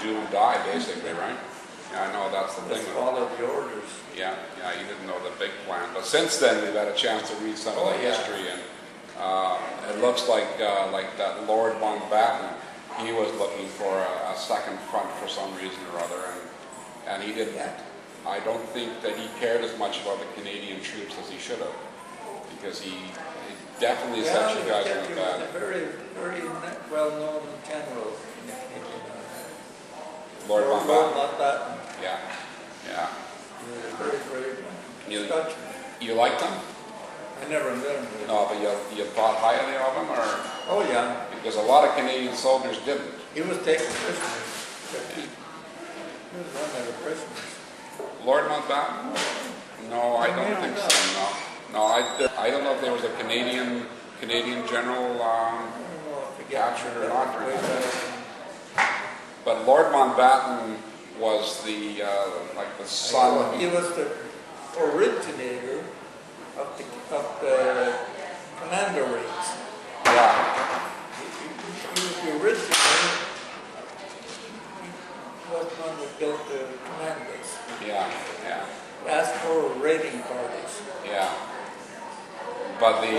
do or die, basically, right? Yeah, I know that's the thing. Just follow the orders. Yeah, you didn't know the big plan. But since then, we've had a chance to read some of the history, and it looks like that Lord Mountbatten, he was looking for a second front for some reason or other, and he didn't. I don't think that he cared as much about the Canadian troops as he should have, because he definitely said you guys weren't bad. A very, very well-known general. Lord Mountbatten. Yeah. He was very, very Scotchman. You liked him? I never met him. No, but you thought highly of him, or? Oh yeah. Because a lot of Canadian soldiers didn't. He was taken prisoners. He was one of the prisoners. Lord Mountbatten? No, I don't think so. No, I don't know if there was a Canadian general captured or not. But Lord Mountbatten was the son. He was the originator of the commander rates. Yeah. He was the originator. He was one that built the commanders. Yeah. Asked for raiding parties. Yeah. But the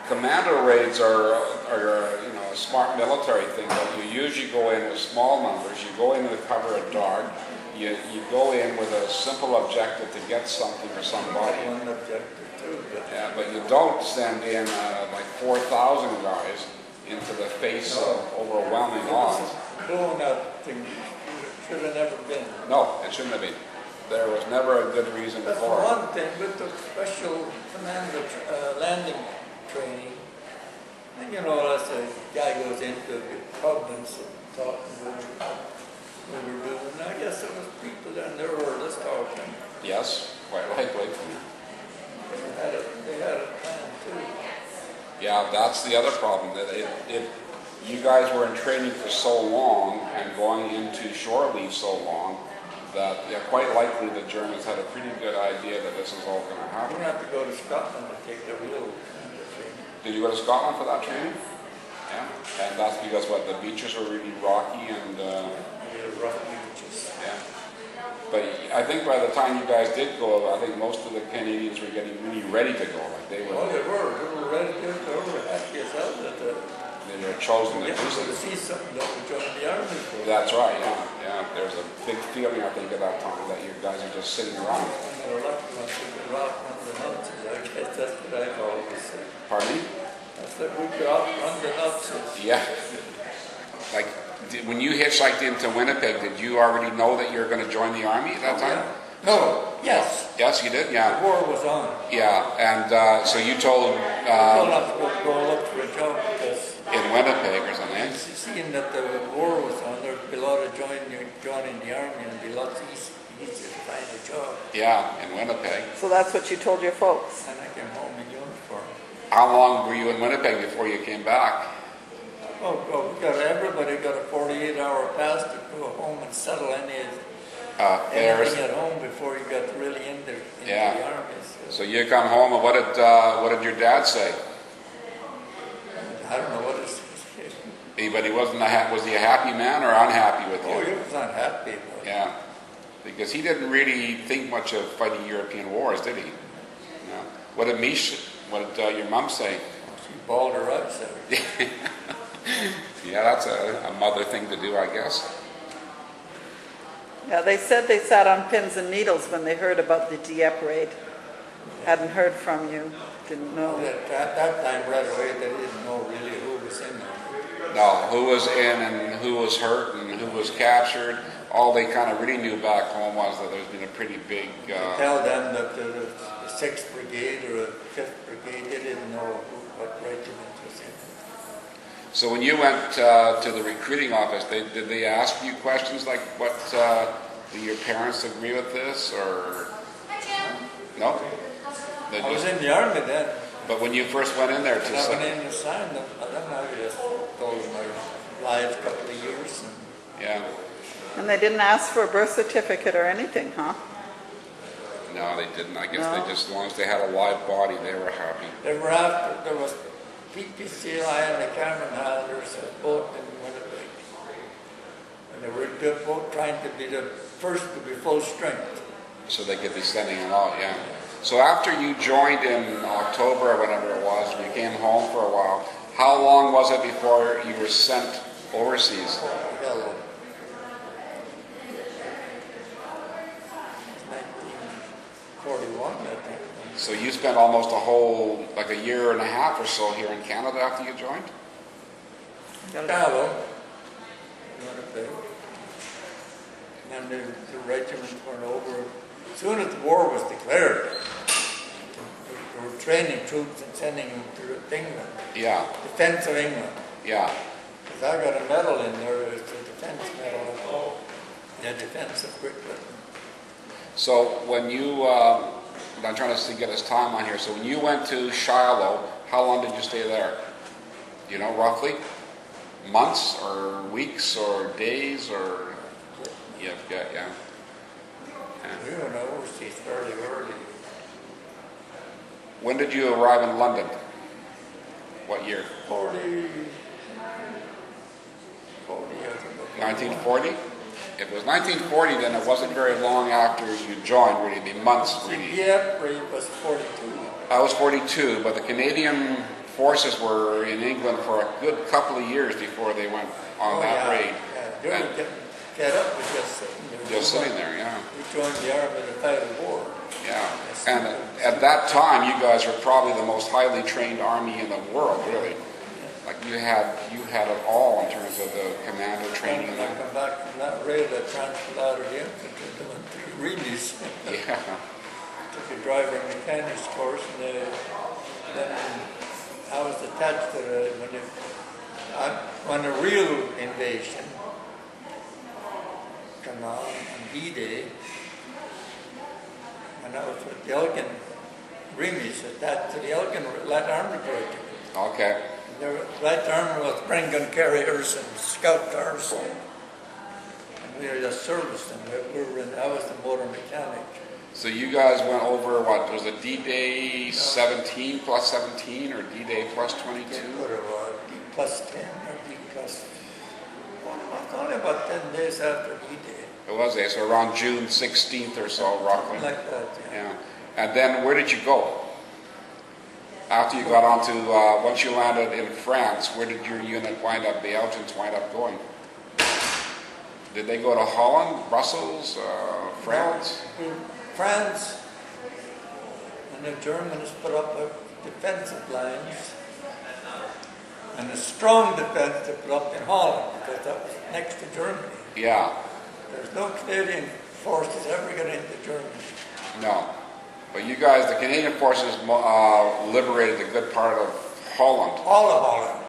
commander raids are a smart military thing. But you usually go in with small numbers. You go in with cover of dark. You go in with a simple objective to get something or somebody. One objective too. Yeah, but you don't send in like 4,000 guys into the face of overwhelming odds. Blown up thing should have never been. No, it shouldn't have been. There was never a good reason That's for it. one thing with the special commander landing training. And as a guy goes into the pub and talking what we were doing. And I guess there was people down there who were just talking. Yes, quite likely. They had a plan too. Yeah, that's the other problem. That you guys were in training for so long and going into shore leave so long that quite likely the Germans had a pretty good idea that this is all going to happen. You have to go to Scotland to take the real training. Did you go to Scotland for that training? Yeah. And that's because the beaches were really rocky and... rough beaches. Yeah. But I think by the time you guys did go, I think most of the Canadians were getting really ready to go. Like they were. Oh, they were. They were ready to go. They were happy as hell that they were chosen to do something. To see something that would join the army for. That's right. Yeah. There's a big feeling, I think, at that time that you guys are just sitting around. And they're lucky ones who could rock on the Nazis. I guess that's what I've always said. Pardon me? I said we could outrun the Nazis. Yeah. Like. When you hitchhiked into Winnipeg, did you already know that you were going to join the army at that time? Yeah. No. Yes. Yes, you did. Yeah. The war was on. Yeah, and so you told. Well, I was going to look for a job because. In Winnipeg or something. Seeing that the war was on, there'd be a lot of joining the army and it'd be lots easier to find a job. Yeah, in Winnipeg. So that's what you told your folks. And I came home in uniform. How long were you in Winnipeg before you came back? Everybody got a 48-hour pass to go home and settle anything at home before you got really into the army. So you come home, and what did your dad say? I don't know what it is. But he wasn't was he a happy man or unhappy with you? Oh, he was unhappy. Yeah, because he didn't really think much of fighting European wars, did he? Yeah. What did your mom say? She bawled her eyes out. Yeah, that's a mother thing to do, I guess. Yeah, they said they sat on pins and needles when they heard about the Dieppe raid. Hadn't heard from you, didn't know. At that time, right away, they didn't know really who was in there. No, who was in and who was hurt and who was captured. All they kind of really knew back home was that there's been a pretty big... Tell them that the 6th Brigade or the 5th Brigade, they didn't know what regiment was in. So when you went to the recruiting office, did they ask you questions like, do your parents agree with this, or no? I was in the army then. But when you first went in there to... I went in and signed them. I don't know, I just told them I lied a couple of years. Yeah. And they didn't ask for a birth certificate or anything, huh? No, they didn't. I guess they just, as long as they had a live body, they were happy. They were after, there was PPCI and the Cameron Highlanders both in Winnipeg. And they were both trying to be the first to be full strength. So they could be sending it out, yeah. So after you joined in October or whenever it was, and you came home for a while, how long was it before you were sent overseas? Hell, 1941, I think. So you spent almost a whole, like a year and a half or so here in Canada after you joined? Chicago, Winnipeg. And the regiment went over. As soon as the war was declared, they were training troops and sending them to England, Yeah, defense of England. yeah. Because I got a medal in there, it's a defense medal, the defense of Great Britain. So when you, I'm trying to get his time on here, so when you went to Shiloh, how long did you stay there? You know, roughly? Months or weeks or days or? Yeah. We went overseas fairly early. When did you arrive in London? What year? 40, I think. 1940? If it was 1940, then it wasn't very long after you joined, really, it'd be months, really. Yeah, it was 42. I was 42, but the Canadian forces were in England for a good couple of years before they went on that raid. Yeah, they were getting fed up with just sitting there. Just sitting there, yeah. We joined the army to fight a war. Yeah, and at that time, you guys were probably the most highly trained army in the world, really. Like you had it all in terms of the commando training. And when I come back from that raid, I transferred out of the infantry to the Reedies. Yeah, Took a driver mechanics course, and then I was attached to when the real invasion came on D-Day, and I was with the Elgin Remies attached to the Elgin Light Army Project. okay. The Light Army was spring gun carriers and scout cars, and we were just servicing. I was the motor mechanic. So you guys went over, what, was it D-Day 17 plus 17 or D-Day plus 22? What it was, D plus 10 or D plus... Well, it was only about 10 days after D-Day. It was there, so around June 16th or so, roughly. Something like that, yeah. Yeah. And then where did you go? After you got onto, once you landed in France, where did your unit wind up, the Belgians wind up going? Did they go to Holland, Brussels, France? No, France, and the Germans put up a defensive lines, and a strong defense to put up in Holland, because that was next to Germany. Yeah, There's no Canadian forces ever get into Germany. no. But you guys, the Canadian forces liberated a good part of Holland. All of Holland.